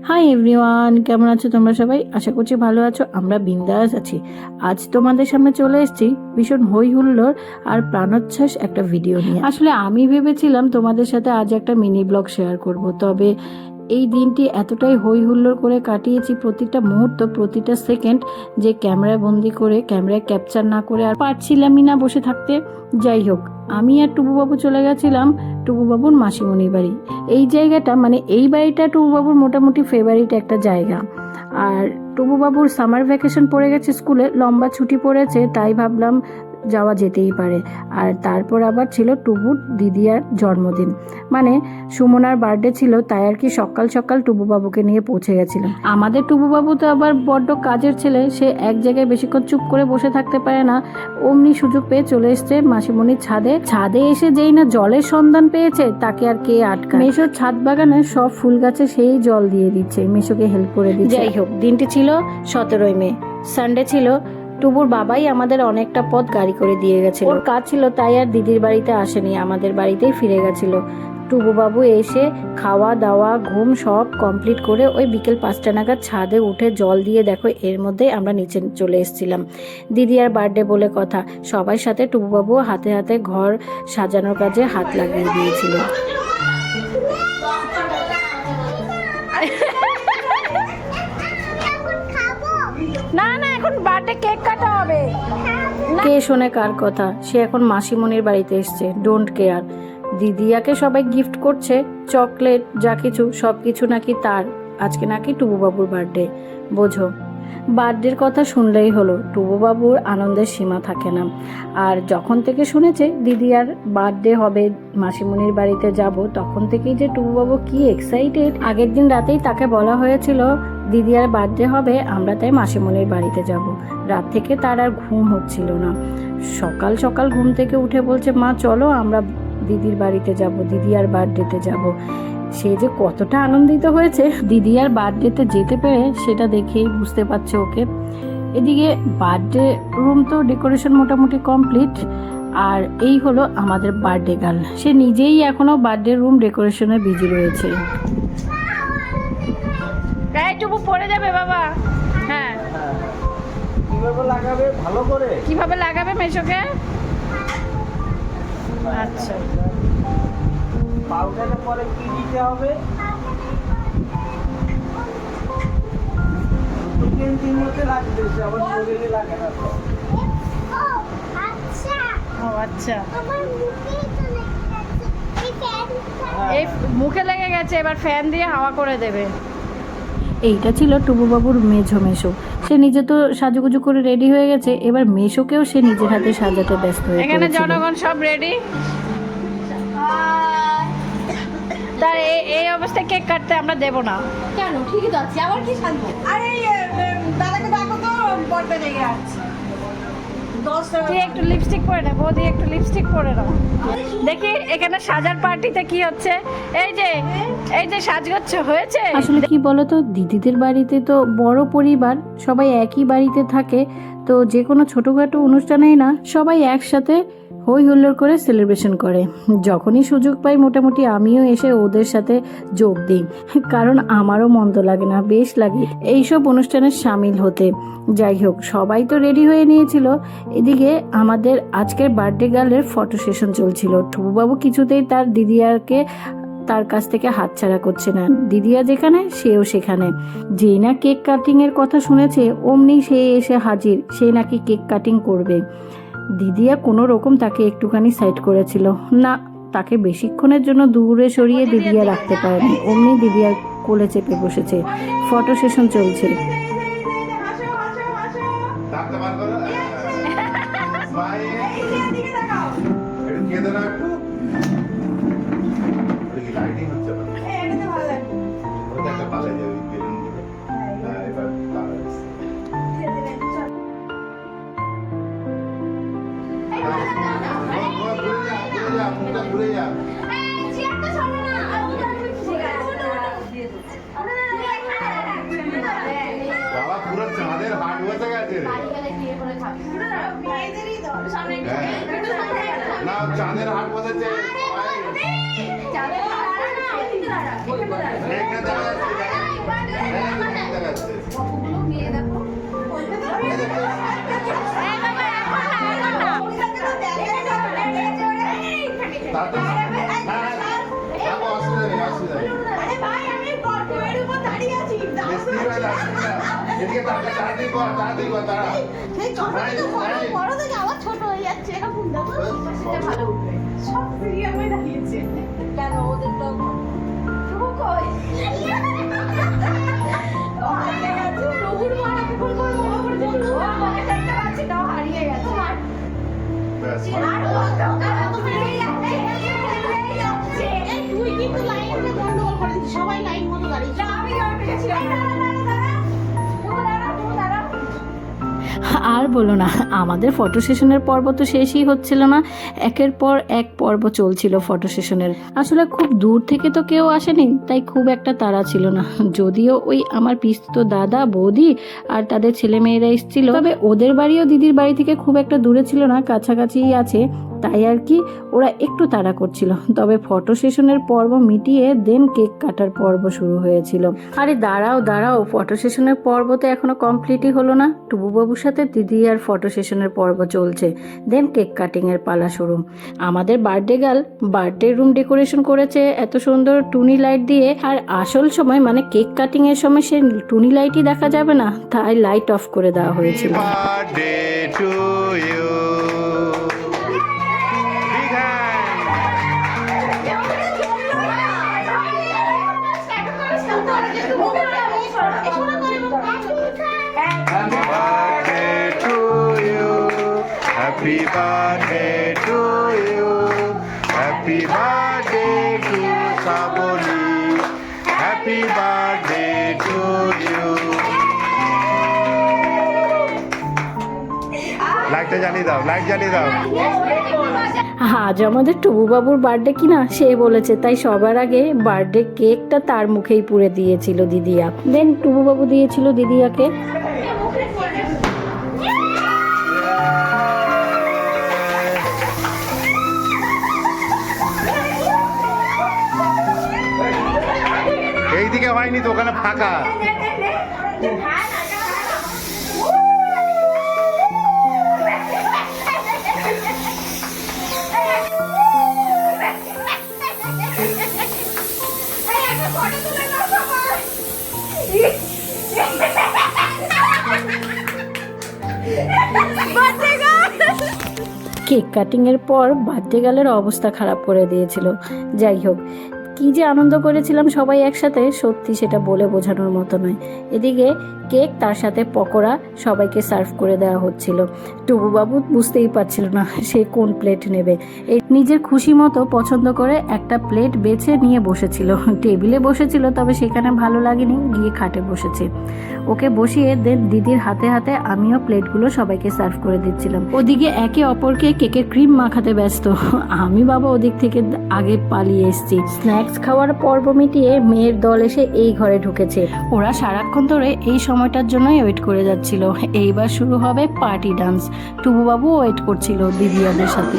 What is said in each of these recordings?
Hi everyone, কেমন আছো তোমরা সবাই? আশা করছি ভালো আছো। আমরা বিন্দাস আছি। আজ তোমাদের সামনে চলে এসেছি ভীষণ হই হুল্লোড় আর প্রাণোচ্ছ্বাস একটা ভিডিও নিয়ে। আসলে আমি ভেবেছিলাম তোমাদের সাথে আজ একটা মিনি ব্লগ শেয়ার করব, তবে এই দিনটি এতটাই হই হুল্লোড় করে কাটিয়েছি, প্রতিটা মুহূর্ত প্রতিটা সেকেন্ড যে ক্যামেরায় বন্দি করে ক্যামেরায় ক্যাপচার না করে আর পারছিলামই না বসে থাকতে। যাই হোক, আমি আর টুবুবাবু চলে গেছিলাম টুবুবাবুর মাসিমণির বাড়ি। এই জায়গাটা মানে এই বাড়িটা টুবুবাবুর মোটামুটি ফেভারিট একটা জায়গা। আর টুবুবাবুর সামার ভ্যাকেশন পড়ে গেছে, স্কুলে লম্বা ছুটি পড়েছে, তাই ভাবলাম যাওয়া যেতেই পারে। আর তারপর আবার ছিল টুবুর দিদিয়ার জন্মদিন, মানে সুমনার বার্থডে ছিল, তাই আর কি সকাল সকাল টুবুবাবুকে নিয়ে পৌঁছে গেছিলাম। আমাদের টুবুবাবু তো আবার বড্ড কাজের ছেলে, সে এক জায়গায় বেশিক্ষণ চুপ করে বসে থাকতে পারে না। অমনি সুযোগ পেয়ে চলে এসছে মাসিমণির ছাদে এসে যেই না জলের সন্ধান পেয়েছে, তাকে আর কে আটকায়। মেশোর ছাদ বাগানে সব ফুল গাছে সেই জল দিয়ে দিচ্ছে, মেশোকে হেল্প করে দিচ্ছে। যাই হোক, দিনটি ছিল 17ই মে, সানডে ছিল। টুবুর বাবাই আমাদের অনেকটা পথ গাড়ি করে দিয়ে গেছিল, ওর কাজ ছিল, তাই আর দিদির বাড়িতে আসেনি, আমাদের বাড়িতেই ফিরে গেছিল। টুবু বাবু এসে খাওয়া দাওয়া ঘুম সব কমপ্লিট করে ওই বিকেল 5টা নাগাদ ছাদে উঠে জল দিয়ে, দেখো এর মধ্যেই আমরা নিচে চলে এসেছিলাম। দিদি আর বার্থডে বলে কথা, সবার সাথে টুবু বাবু হাতে হাতে ঘর সাজানোর কাজে হাত লাগিয়ে দিয়েছিল। না না, এখন বার্থডে কেক কাটা হবে। কে শোনে কার কথা? সে এখন মাসিমণির বাড়িতে এসছে, ডোন্ট কেয়ার। দিদিয়াকে সবাই গিফট করছে, চকলেট যা কিছু সব কিছু নাকি তার। আজকে নাকি টুবুবাবুর বার্থডে, বোঝো। বার্থডের কথা শুনলেই হলো, টুবুবাবুর আনন্দের সীমা থাকে না। আর যখন থেকে শুনেছে দিদিয়ার বার্থডে হবে, মাসিমণির বাড়িতে যাব, তখন থেকেই যে টুবুবাবু কি এক্সাইটেড। আগের দিন রাতেই তাকে বলা হয়েছিল দিদিয়ার বার্থডে হবে, আমরা তাই মাসিমণির বাড়িতে যাব। রাত থেকে তার আর ঘুম হচ্ছিল না। সকাল সকাল ঘুম থেকে উঠে বলছে, মা চলো আমরা দিদির বাড়িতে যাব, দিদিয়ার বার্থডেতে যাব। সে যে কতটা আনন্দিত হয়েছে দিদিয়ার বার্থডেতে যেতে পেরে, সেটা দেখেই বুঝতে পারছে ওকে। এদিকে বার্থডে রুম তো ডেকোরেশন মোটামুটি কমপ্লিট। আর এই হলো আমাদের বার্থডে গার্ল, সে নিজেই এখনো বার্থডে রুম ডেকোরেশনে বিজি রয়েছে। এইটুকু পড়ে যাবে বাবা। হ্যাঁ, কিভাবে লাগাবে ভালো করে? কিভাবে লাগাবে মেশোকে? আচ্ছা, পাউডারের পরে কি দিতে হবে? 2 মধ্যে লাগবে, আবার শরীরে লাগে না তো। ও আচ্ছা, এই মুখে লেগে গেছে, এবার ফ্যান দিয়ে হাওয়া করে দেবে। এইটা ছিল টুবুবাবুর মেশো। সে নিজে তো সাজুগুজু করে রেডি হয়ে গেছে, এবার মেশোকেও সে নিজের হাতে সাজাতে ব্যস্ত হয়ে পড়েছিল। এখানে জনগণ সব রেডি। তার এই অবস্থায় কেক কাটতে আমরা দেব না। কেন? ঠিকই তো আছে, আবার কি সাজবো? আরে দাদাকে ডাকো তো, বড়টা লেগে আছে। তুই একটু লিপস্টিক পরে নে বৌদি, একটু লিপস্টিক পরে নাও। দেখি এখানে সাজার পার্টিতে কি হচ্ছে। এই যে সাজগোচ্ছ হয়েছে। আসলে কি বলতো, দিদিদের বাড়িতে তো বড় পরিবার, সবাই একই বাড়িতে থাকে, তো যে কোনো ছোটখাটো অনুষ্ঠানেই না সবাই একসাথে হই হুল্লোড় করে সেলিব্রেশন করে। যখনই সুযোগ পাই মোটামুটি আমিও এসে ওদের সাথে যোগ দিই, কারণ আমারও মন্দ লাগে না, বেশ লাগে এইসব অনুষ্ঠানে সামিল হতে। যাই হোক, সবাই তো রেডি হয়ে নিয়েছিল। এদিকে আমাদের আজকের বার্থডে গার্লের ফটো সেশন চলছিল। টুবুবাবু কিছুতেই তার দিদিয়াকে তার কাছ থেকে হাতছাড়া করছে না। দিদিয়া যেখানে সেও সেখানে। যেই না কেক কাটিং এর কথা শুনেছে, অমনি সে এসে হাজির, সে নাকি কেক কাটিং করবে। দিদিয়া কোনো রকম তাকে একটুখানি সাইড করেছিল না, তাকে বেশিক্ষণের জন্য দূরে সরিয়ে দিদিয়া রাখতে পারেনি। অমনি দিদিয়া কোলে চেপে বসেছে, ফটো সেশন চলছে। পুরো চাঁদের হাট বসে গেছে। না, চাঁদের হাট বসেছে। এদিকে তাড়াতাড়ি কর তাড়া। সেই কথাটা তো বড় থেকে আবার ছোট হয়ে যাচ্ছে এরকম দেখো সেটা ভালো উঠবে সব সিরিয়াল হয়ে দাঁড়িয়েছে কেন ওদের তো শুভ কই ও হারিয়ে গেছে নবুর মারা কেবল করে মনে পড়ছে ও মনে দেখতে পাচ্ছি না হারিয়ে গেছে ব্যাস, আর ও তো বেরিয়ে যাচ্ছে তুই কিন্তু লাইনে গন্ডগোল করে দিচ্ছিস সবাই লাইন মতো দাঁড়িয়েছে আমি দাঁড়িয়ে গেছিলাম আর বলো না, আমাদের ফটো সেশনের পর্ব তো শেষই হচ্ছিল না, একের পর এক পর্ব চলছিল ফটো সেশনের। আসলে খুব দূর থেকে তো কেউ আসেনি, তাই খুব একটা তাড়া ছিল না। যদিও ওই আমার পিস্ত দাদা বৌদি আর তাদের ছেলেমেয়েরা এসেছিল, তবে ওদের বাড়িও দিদির বাড়ি থেকে খুব একটা দূরে ছিল না, কাছাকাছিই আছে, তাই আর কি ওরা একটু তাড়া করছিল। তবে ফটো সেশনের পর্ব মিটিয়ে দেন কেক কাটার পর্ব শুরু হয়েছিল। আরে দাঁড়াও, ফটো সেশনের পর্ব তো এখনো কমপ্লিটই হলো না। টুবুবাবুর সাথে দিদি আর ফটো সেশনের পর্ব চলছে, দেন কেক কাটিং এর পালা শুরু। আমাদের birthday girl birthday room decoration করেছে এত সুন্দর টুনি লাইট দিয়ে, আর আসল সময় মানে কেক কাটিং এর সময় সে টুনি লাইটই দেখা যাবে না, তাই লাইট অফ করে দেওয়া হয়েছিল। birthday to you. Big hand. Birthday to you. Happy birthday to you. Happy birthday to Saboli. Happy birthday to you. লাইটটা জ্বালিয়ে দাও, লাইট জ্বালিয়ে দাও। আজ আমাদের টুবুবাবুর বার্থডে কিনা সে বলেছে, তাই সবার আগে বার্থডে কেকটা তার মুখেই পুরে দিয়েছিল দিদিয়া। দেন টুবুবাবু দিয়েছিল দিদিয়াকে। এইদিকে হয়নি তো, ওখানে ফাঁকা। কেক কাটিং এর পর বার্থডে গার্লের অবস্থা খারাপ করে দিয়েছিল। যাই হোক, কি যে আনন্দ করেছিলাম সবাই একসাথে, সত্যি সেটা বলে বোঝানোর মতো নয়। এদিকে কেক তার সাথে পকোড়া সবাইকে সার্ভ করে দেওয়া হচ্ছিল। টুবুবাবু বুঝতেই পারছিল না সে কোন প্লেট নেবে। এই নিজের খুশি মতো পছন্দ করে একটা প্লেট বেছে নিয়ে বসেছিল। টেবিলে বসেছিল, তবে সেখানে ভালো লাগেনি, গিয়ে খাটে বসেছে। ওকে বসিয়ে দেন দিদির হাতে হাতে আমিও প্লেটগুলো সবাইকে সার্ভ করে দিচ্ছিলাম। ওদিকে একে অপরকে কেকের ক্রিম মাখাতে ব্যস্ত। আমি বাবা ওদিক থেকে আগে পালিয়ে এসেছি। স্ন্যাক্স খাওয়ার পর্ব মিটিয়ে মেয়ের দল এসে এই ঘরে ঢুকেছে। ওরা সারাক্ষণ ধরে এই সময়টার জন্যই ওয়েট করে যাচ্ছিল। এইবার শুরু হবে পার্টি ডান্স। টুবুবাবু ওয়েট করছিল দিদিয়াদের সাথে।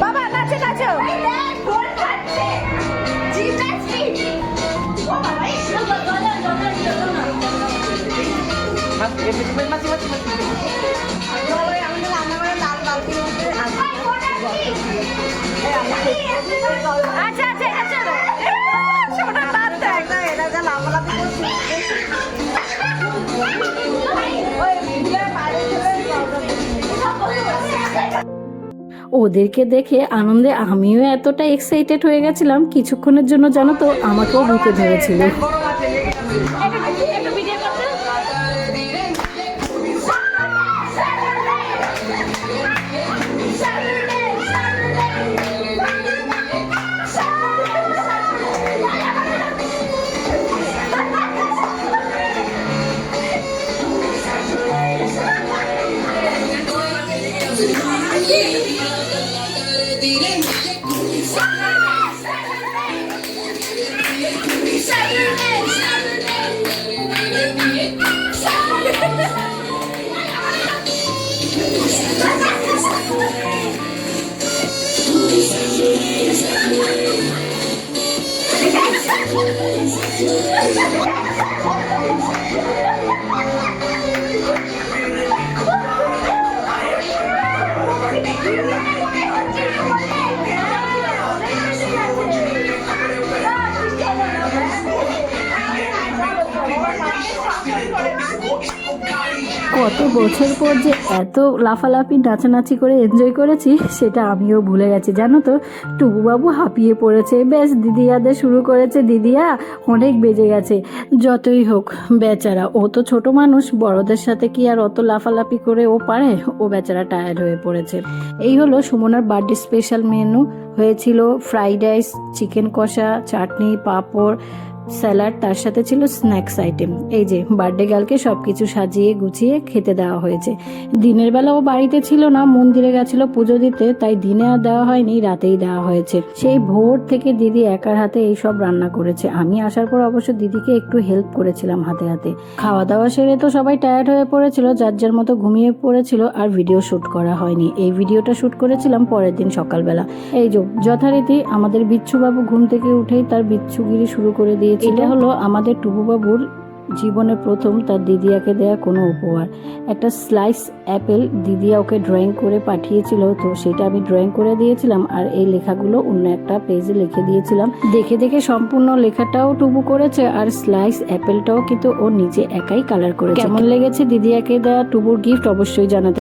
বাবা নাচো নাচো ও বাবা আমি তো রান্না করে লাল বালতির মধ্যে আচ্ছা আচ্ছা এটা চলো ছোট বাদ দেখ এরা যা লাফালাফি করছে ওদেরকে দেখে আনন্দে আমিও এতটা এক্সাইটেড হয়ে গেছিলাম, কিছুক্ষণের জন্য জানো তো আমাকেও ভূতে ধরেছিল। গরম আছে লেগে যাবে। একটু ভিডিও করতে কত বছর পর যে এত লাফালাফি নাচানাচি করে এনজয় করেছি সেটা আমিও ভুলে গেছি জানো তো। টুকুবাবু হাঁপিয়ে পড়েছে, বেশ দিদিয়াদের শুরু করেছে, দিদিয়া অনেক বেজে গেছে। যতই হোক বেচারা, ও তো ছোট মানুষ, বড়দের সাথে কি আর অত লাফালাফি করে ও পারে? ও বেচারা টায়ার্ড হয়ে পড়েছে। এই হলো সুমনার বার্থডে স্পেশাল মেনু। হয়েছিল ফ্রাইড রাইস, চিকেন কষা, চাটনি, পাঁপড়, স্যালাড, তার সাথে ছিল স্ন্যাক্স আইটেম। এই যে বার্থডে গার্লকে সব কিছু সাজিয়ে গুছিয়ে খেতে দেওয়া হয়েছে। দিনের বেলা ও বাড়িতে ছিল না, মন্দিরে গেছিল পুজো দিতে, তাই দিনে আর দেওয়া হয়নি, রাতেই দেওয়া হয়েছে। সেই ভোর থেকে দিদি একার হাতে এই সব রান্না করেছে। আমি আসার পর অবশ্য দিদিকে একটু হেল্প করেছিলাম হাতে হাতে। খাওয়া দাওয়া সেরে তো সবাই টায়ার্ড হয়ে পড়েছিল, যার যার মতো ঘুমিয়ে পড়েছিল, আর ভিডিও শ্যুট করা হয়নি। এই ভিডিওটা শ্যুট করেছিলাম পরের দিন সকালবেলা। এই যে যথারীতি আমাদের বিচ্ছুবাবু ঘুম থেকে উঠেই তার বিচ্ছুগিরি শুরু করে দিয়ে এটা হলো আমাদের টুবুবাবুর জীবনে প্রথম তার দিদিয়াকে দেয়া কোনো উপহার। একটা স্লাইস অ্যাপেল দিদিয়া ওকে ড্রয়িং করে পাঠিয়েছিল, তো সেটা আমি ড্রয়িং করে দিয়েছিলাম, আর এই লেখাগুলো অন্য একটা পেজে লিখে দিয়েছিলাম। দেখে দেখে সম্পূর্ণ লেখাটাও টুবু করেছে, আর স্লাইস অ্যাপেলটাও কিন্তু ও নিজে একাই কালার করেছে। কেমন লেগেছে দিদিয়াকে দেয়া টুবুর গিফট অবশ্যই জানাতে